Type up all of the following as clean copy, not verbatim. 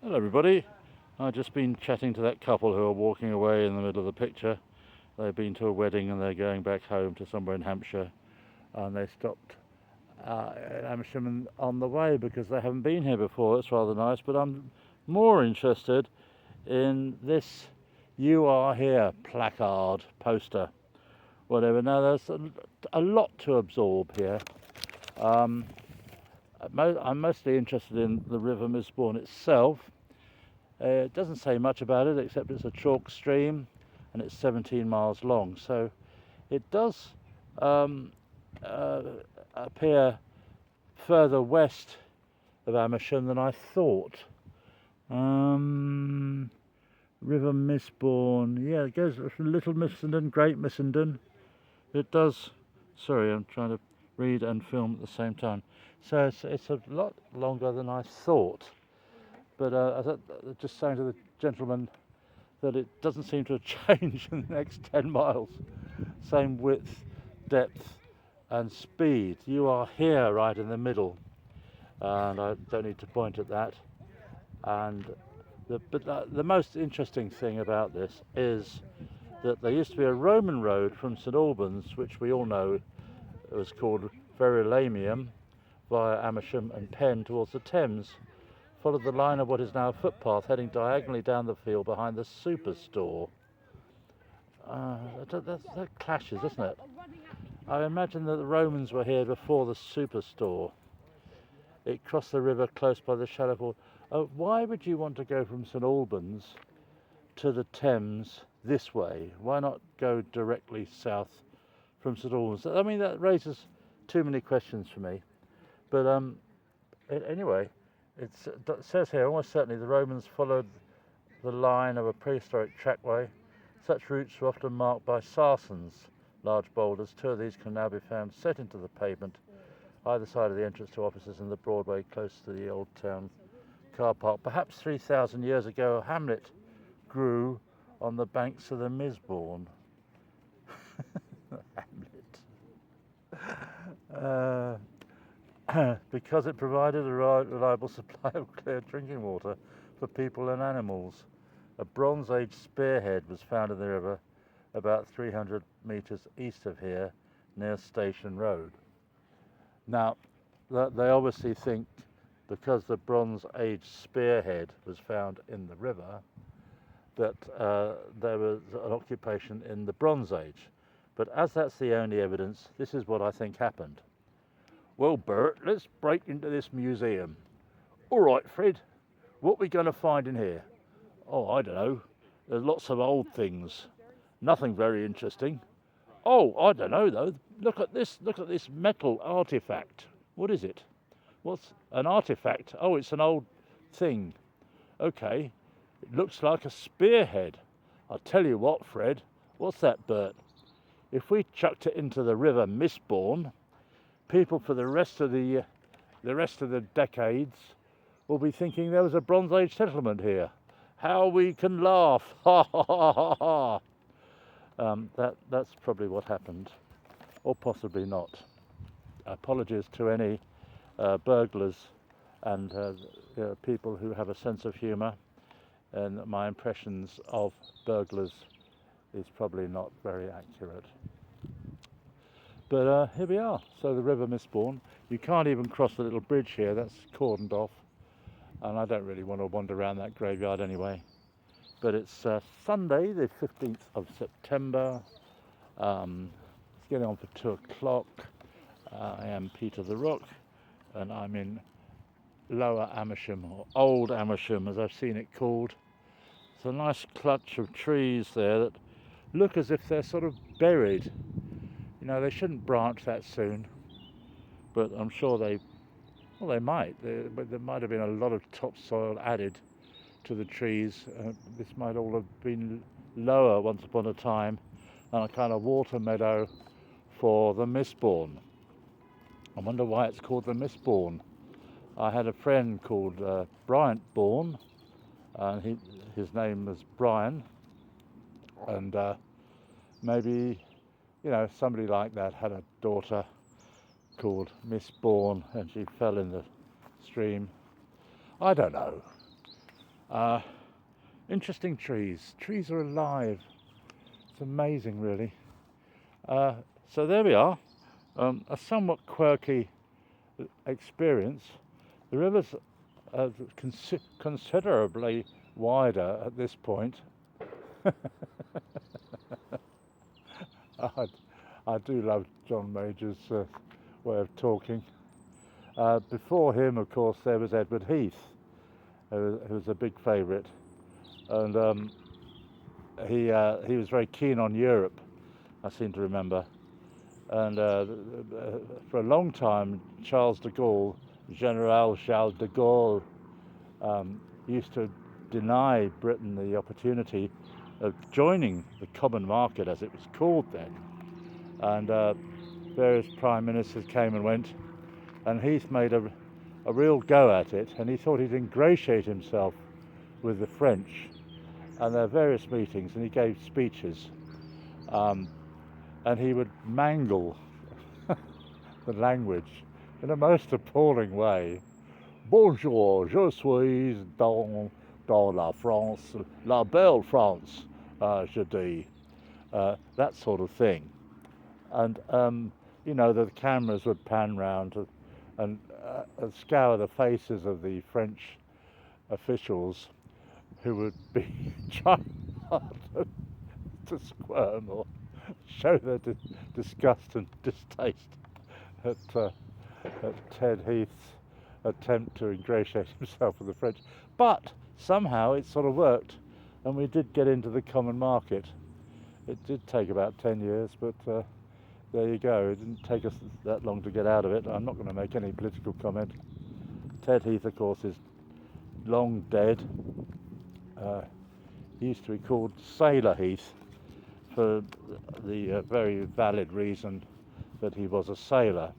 Hello everybody. I've just been chatting to that couple who are walking away in the middle of the picture. They've been to a wedding and they're going back home to somewhere in Hampshire, and they stopped in Amersham on the way because they haven't been here before. It's rather nice, but I'm more interested in this "You Are Here" placard, poster, whatever. Now there's a lot to absorb here. I'm mostly interested in the River Misbourne itself. It doesn't say much about it except it's a chalk stream and it's 17 miles long, so it does appear further west of Amersham than I thought. River Misbourne, yeah, it goes from Little Missenden, Great Missenden. It does. Sorry, I'm trying to read and film at the same time. So it's a lot longer than I thought. But I was just saying to the gentleman that it doesn't seem to have changed in the next 10 miles. Same width, depth and speed. You are here right in the middle, and I don't need to point at that. And the most interesting thing about this is that there used to be a Roman road from St Albans, which we all know was called Verulamium, via Amersham and Penn towards the Thames. Followed the line of what is now a footpath heading diagonally down the field behind the superstore. That clashes, isn't it? I imagine that the Romans were here before the superstore. It crossed the river close by the shallow pool. Why would you want to go from St Albans to the Thames this way? Why not go directly south from St Albans? I mean, that raises too many questions for me. But anyway, it says here, almost certainly the Romans followed the line of a prehistoric trackway. Such routes were often marked by sarcens, large boulders. Two of these can now be found set into the pavement, either side of the entrance to offices in the Broadway close to the old town car park. Perhaps 3,000 years ago, a hamlet grew on the banks of the Misbourne. Hamlet. Because it provided a reliable supply of clear drinking water for people and animals. A Bronze Age spearhead was found in the river about 300 metres east of here, near Station Road. Now, they obviously think because the Bronze Age spearhead was found in the river, that there was an occupation in the Bronze Age. But as that's the only evidence, this is what I think happened. Well, Bert, let's break into this museum. All right, Fred, what are we going to find in here? Oh, I don't know. There's lots of old things. Nothing very interesting. Oh, I don't know, though. Look at this metal artifact. What is it? What's an artifact? Oh, it's an old thing. Okay, it looks like a spearhead. I'll tell you what, Fred. What's that, Bert? If we chucked it into the River Misbourne, people for the rest of the decades will be thinking there was a Bronze Age settlement here. How we can laugh! Ha ha ha ha ha! That's probably what happened, or possibly not. Apologies to any burglars and people who have a sense of humour. And my impressions of burglars is probably not very accurate. But here we are. So the River Misbourne. You can't even cross the little bridge here. That's cordoned off. And I don't really want to wander around that graveyard anyway. But it's Sunday, the 15th of September. It's getting on for 2 o'clock. I am Peter the Rock, and I'm in Lower Amersham, or Old Amersham as I've seen it called. It's a nice clutch of trees there that look as if they're sort of buried. You know, they shouldn't branch that soon, but I'm sure they might. There might have been a lot of topsoil added to the trees. This might all have been lower once upon a time, and a kind of water meadow for the Misbourne. I wonder why it's called the Misbourne. I had a friend called Bryant Bourne, and his name was Brian, and maybe, you know, somebody like that had a daughter called Misbourne and she fell in the stream. I don't know. Uh, interesting trees. Trees are alive. It's amazing, really. So there we are. A somewhat quirky experience. The river's considerably wider at this point. I do love John Major's way of talking. Before him, of course, there was Edward Heath, who was a big favourite, and he was very keen on Europe, I seem to remember. And for a long time, Charles de Gaulle, General Charles de Gaulle, used to deny Britain the opportunity of joining the common market, as it was called then. And various prime ministers came and went, and Heath made a real go at it, and he thought he'd ingratiate himself with the French. And there were various meetings, and he gave speeches, and he would mangle the language in a most appalling way. Bonjour, je suis dans la France, la belle France, je dis. That sort of thing. And, you know, the cameras would pan round and scour the faces of the French officials, who would be trying hard to squirm or show their disgust and distaste at Ted Heath's attempt to ingratiate himself with the French. But somehow it sort of worked, and we did get into the common market. It did take about 10 years, but there you go. It didn't take us that long to get out of it. I'm not going to make any political comment. Ted Heath, of course, is long dead. He used to be called Sailor Heath for the very valid reason that he was a sailor.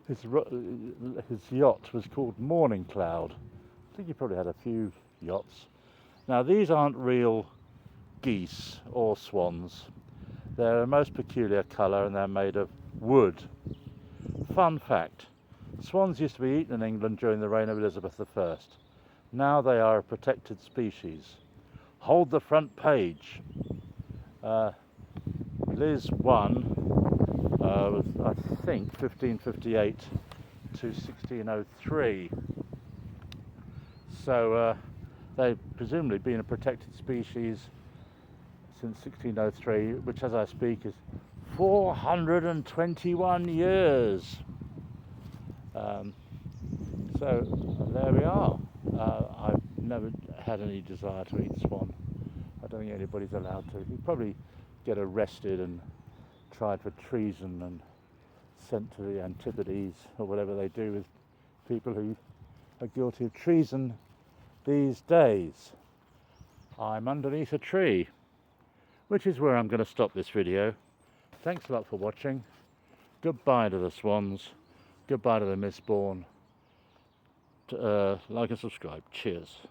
His yacht was called Morning Cloud. I think he probably had a few yachts. Now, these aren't real geese or swans. They're a most peculiar colour, and they're made of wood. Fun fact: swans used to be eaten in England during the reign of Elizabeth I. Now they are a protected species. Hold the front page. Liz 1 was, I think, 1558 to 1603. So they've presumably been a protected species since 1603, which, as I speak, is 421 years. So there we are. I've never had any desire to eat swan. I don't think anybody's allowed to. You'd probably get arrested and tried for treason and sent to the Antipodes, or whatever they do with people who are guilty of treason these days. I'm underneath a tree, which is where I'm going to stop this video. Thanks a lot for watching. Goodbye to the swans. Goodbye to the Misbourne. Like and subscribe. Cheers.